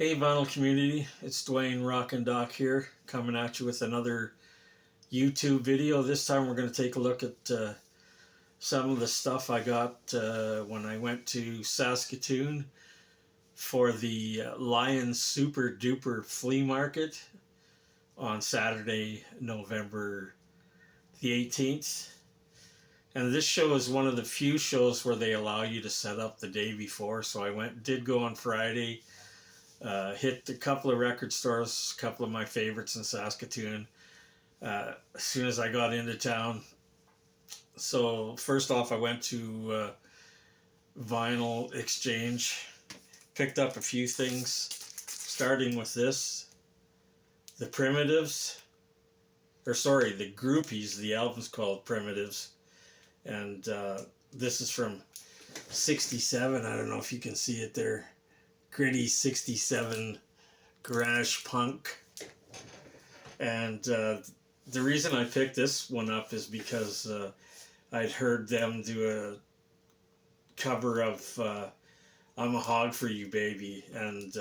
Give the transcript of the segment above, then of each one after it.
Hey Vinyl community, it's Dwayne Rock and Doc here, coming at you with another YouTube video. This time we're going to take a look at some of the stuff I got when I went to Saskatoon for the Lions Super Duper Flea Market on Saturday, November the 18th. And this show is one of the few shows where they allow you to set up the day before, so I did go on Friday. Hit a couple of record stores, a couple of my favorites in Saskatoon as soon as I got into town. So first off, I went to Vinyl Exchange, picked up a few things, starting with this, the Primitives, the Groupies. The album's called Primitives, and this is from '67. I don't know if you can see it there. Gritty '67 garage punk. And the reason I picked this one up is because I'd heard them do a cover of I'm a Hog for You Baby, and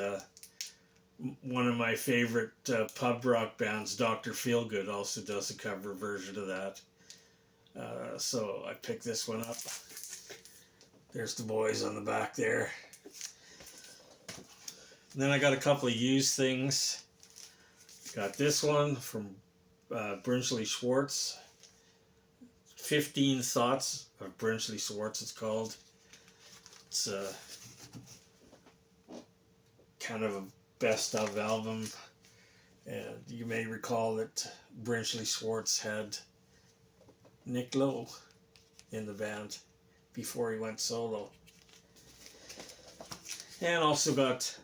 one of my favorite pub rock bands, Dr. Feelgood, also does a cover version of that. So I picked this one up. There's the boys on the back there. And then I got a couple of used things. Got this one from Brinsley Schwartz. 15 Thoughts of Brinsley Schwartz, it's called. It's kind of a best of album. And you may recall that Brinsley Schwartz had Nick Lowe in the band before he went solo. And also got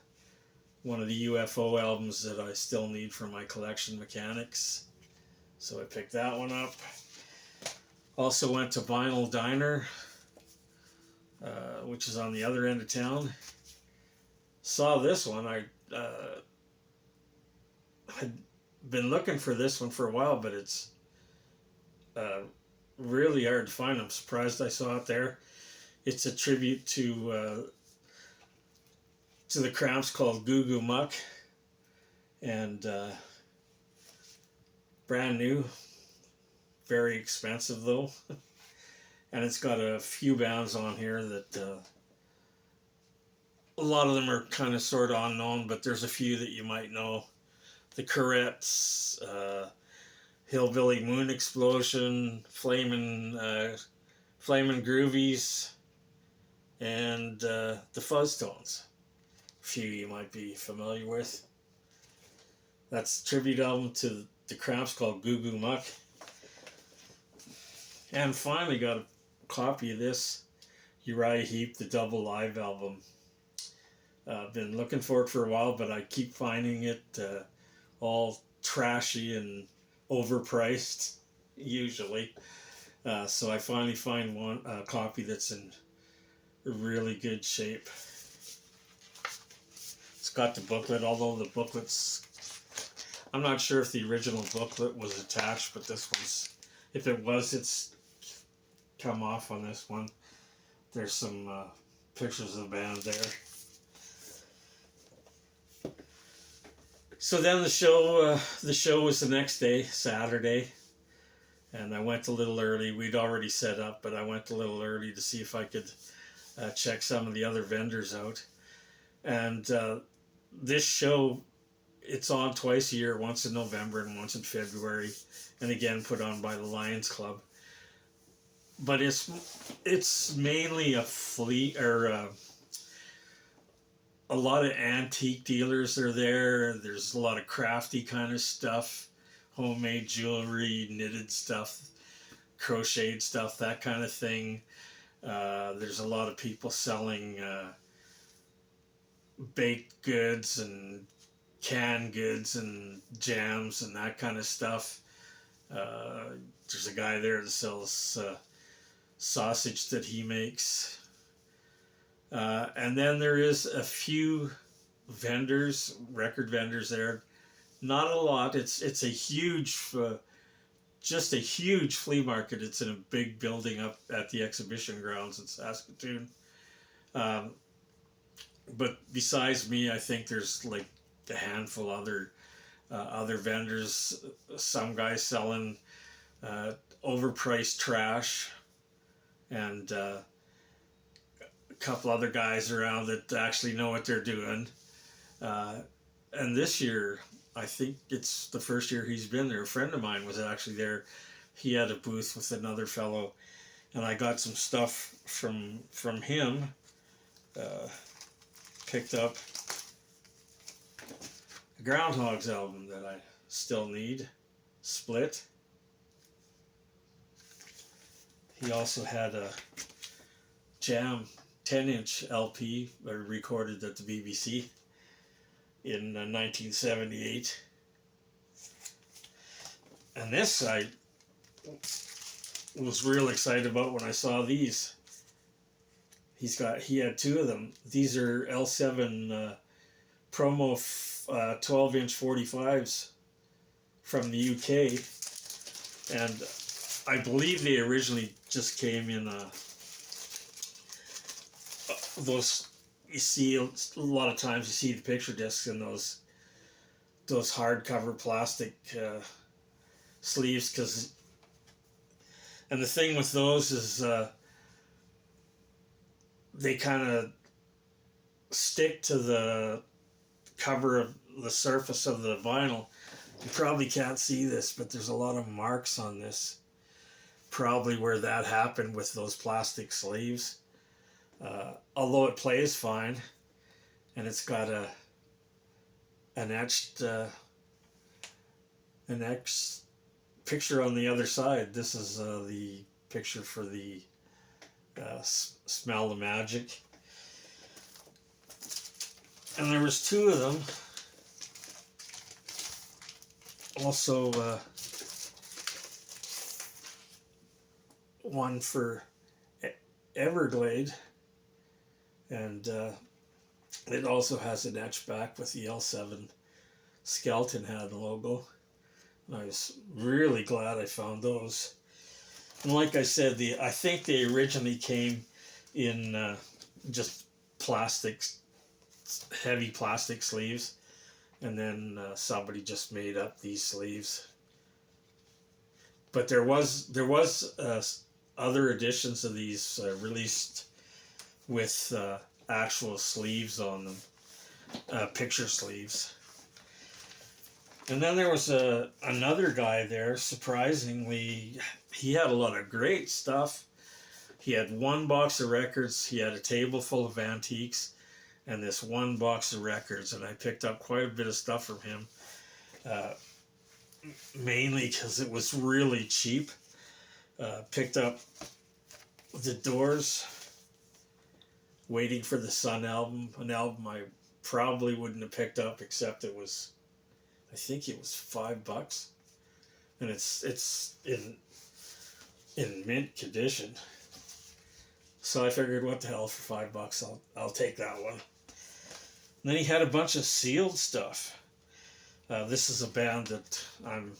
one of the UFO albums that I still need for my collection mechanics. So I picked that one up. Also went to Vinyl Diner, which is on the other end of town. Saw this one. I had been looking for this one for a while, but it's really hard to find. I'm surprised I saw it there. It's a tribute to the Cramps called Goo Goo Muck, and brand new, very expensive though. And it's got a few bands on here that a lot of them are kind of sort of unknown, but there's a few that you might know. The Corettes, Hillbilly Moon Explosion, Flamin' Groovies, and the Fuzztones. Few you might be familiar with. That's a tribute album to the Cramps called Goo Goo Muck. And finally got a copy of this Uriah Heep, the double live album. I've been looking for it for a while, but I keep finding it all trashy and overpriced, usually. So I finally find a copy that's in really good shape. Got the booklet, although the booklet's, I'm not sure if the original booklet was attached, but this one's, if it was, it's come off on this one. There's some pictures of the band there. So then the show was the next day, Saturday, and I went a little early. We'd already set up, but I went a little early to see if I could check some of the other vendors out. And this show, it's on twice a year, once in November and once in February, and again put on by the Lions Club. But it's mainly a fleet, or a lot of antique dealers are there. There's a lot of crafty kind of stuff, homemade jewelry, knitted stuff, crocheted stuff, that kind of thing. There's a lot of people selling baked goods and canned goods and jams and that kind of stuff. There's a guy there that sells sausage that he makes. And then there is a few vendors, record vendors there. Not a lot. It's a huge, just a huge flea market. It's in a big building up at the exhibition grounds in Saskatoon. but besides me, I think there's like a handful other vendors. Some guys selling overpriced trash, and a couple other guys around that actually know what they're doing. Uh, and this year, I think it's the first year he's been there. A friend of mine was actually there. He had a booth with another fellow, and I got some stuff from him. Picked up a Groundhogs album that I still need, split. He also had a Jam 10-inch LP recorded at the BBC in 1978. And this I was real excited about when I saw these. He had two of them. These are L7 promo 12-inch 45s from the UK, and I believe they originally just came in those. You see a lot of times you see the picture discs in those hardcover plastic sleeves, and the thing with those is they kind of stick to the cover of the surface of the vinyl. You probably can't see this, but there's a lot of marks on this. Probably where that happened with those plastic sleeves. Although it plays fine, and it's got an etched picture on the other side. This is the picture for the Smell the Magic. And there was two of them. Also, one for Everglade, and it also has an etch back with the L7 skeleton head logo. And I was really glad I found those. And like I said, I think they originally came in just heavy plastic sleeves, and then somebody just made up these sleeves. But there was other editions of these released with actual sleeves on them, picture sleeves. And then there was another guy there, surprisingly. He had a lot of great stuff. He had one box of records, he had a table full of antiques, and this one box of records, and I picked up quite a bit of stuff from him, mainly because it was really cheap. Picked up the Doors' Waiting for the Sun album, an album I probably wouldn't have picked up except I think it was $5, and it's in mint condition. So I figured, what the hell, for $5, I'll take that one. And then he had a bunch of sealed stuff. This is a band that I'm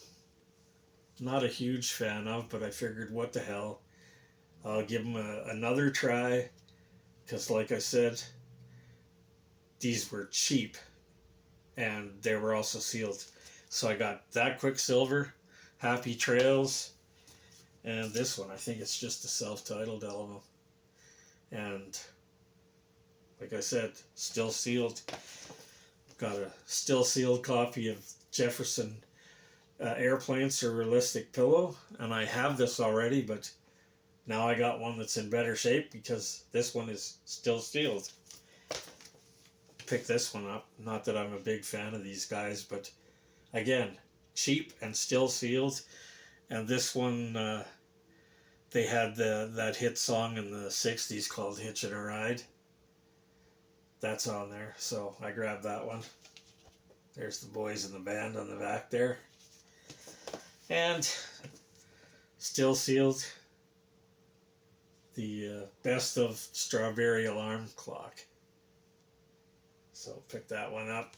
not a huge fan of, but I figured, what the hell, I'll give them another try, because like I said, these were cheap, and they were also sealed. So I got that Quicksilver, Happy Trails, and this one. I think it's just a self-titled album. And like I said, still sealed. Got a still sealed copy of Jefferson Airplane Surrealistic Pillow, and I have this already, but now I got one that's in better shape because this one is still sealed. Picked this one up. Not that I'm a big fan of these guys, but again, cheap and still sealed. And this one, they had that hit song in the 60s called Hitchin' a Ride. That's on there, so I grabbed that one. There's the boys in the band on the back there. And still sealed, the Best of Strawberry Alarm Clock. So pick that one up.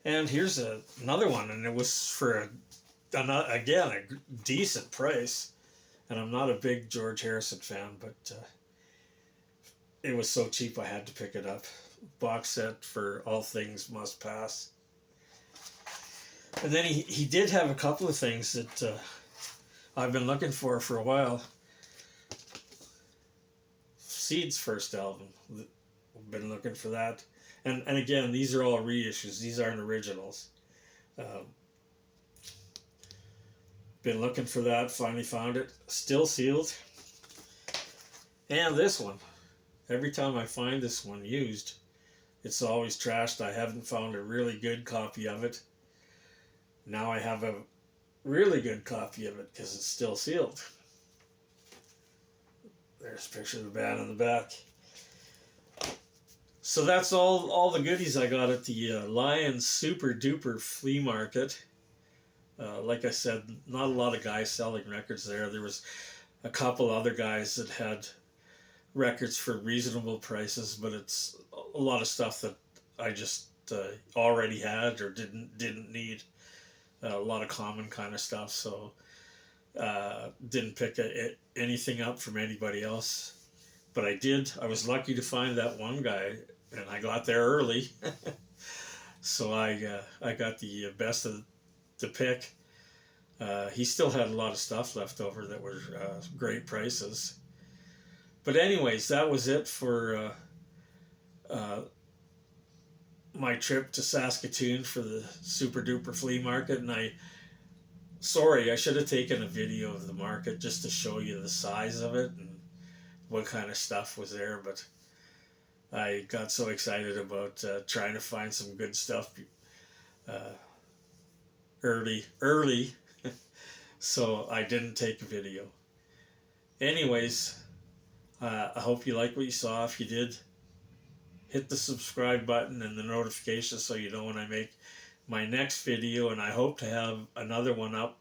And here's another one, and it was for again a decent price. And I'm not a big George Harrison fan, but it was so cheap I had to pick it up. Box set for All Things Must Pass. And then he did have a couple of things that I've been looking for a while. Seed's first album. I've been looking for that. And again, these are all reissues. These aren't originals. Been looking for that. Finally found it. Still sealed. And this one. Every time I find this one used, it's always trashed. I haven't found a really good copy of it. Now I have a really good copy of it because it's still sealed. There's a picture of the band in the back. So that's all the goodies I got at the Lions Super Duper Flea Market. Like I said, not a lot of guys selling records there. There was a couple other guys that had records for reasonable prices, but it's a lot of stuff that I just already had or didn't need. A lot of common kind of stuff, so didn't pick anything up from anybody else. But I was lucky to find that one guy, and I got there early. So I got the best of the pick. He still had a lot of stuff left over that were great prices. But anyways, that was it for my trip to Saskatoon for the Super Duper Flea Market. And I should have taken a video of the market just to show you the size of it and what kind of stuff was there. But I got so excited about trying to find some good stuff early, so I didn't take a video. Anyways, I hope you like what you saw. If you did, hit the subscribe button and the notification so you know when I make my next video. And I hope to have another one up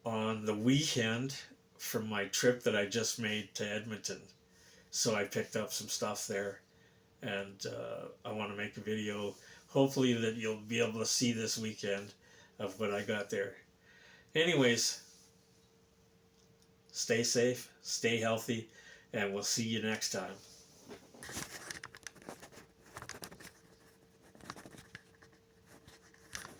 on the weekend from my trip that I just made to Edmonton. So I picked up some stuff there, and I want to make a video hopefully that you'll be able to see this weekend of what I got there. Anyways, stay safe, stay healthy, and we'll see you next time.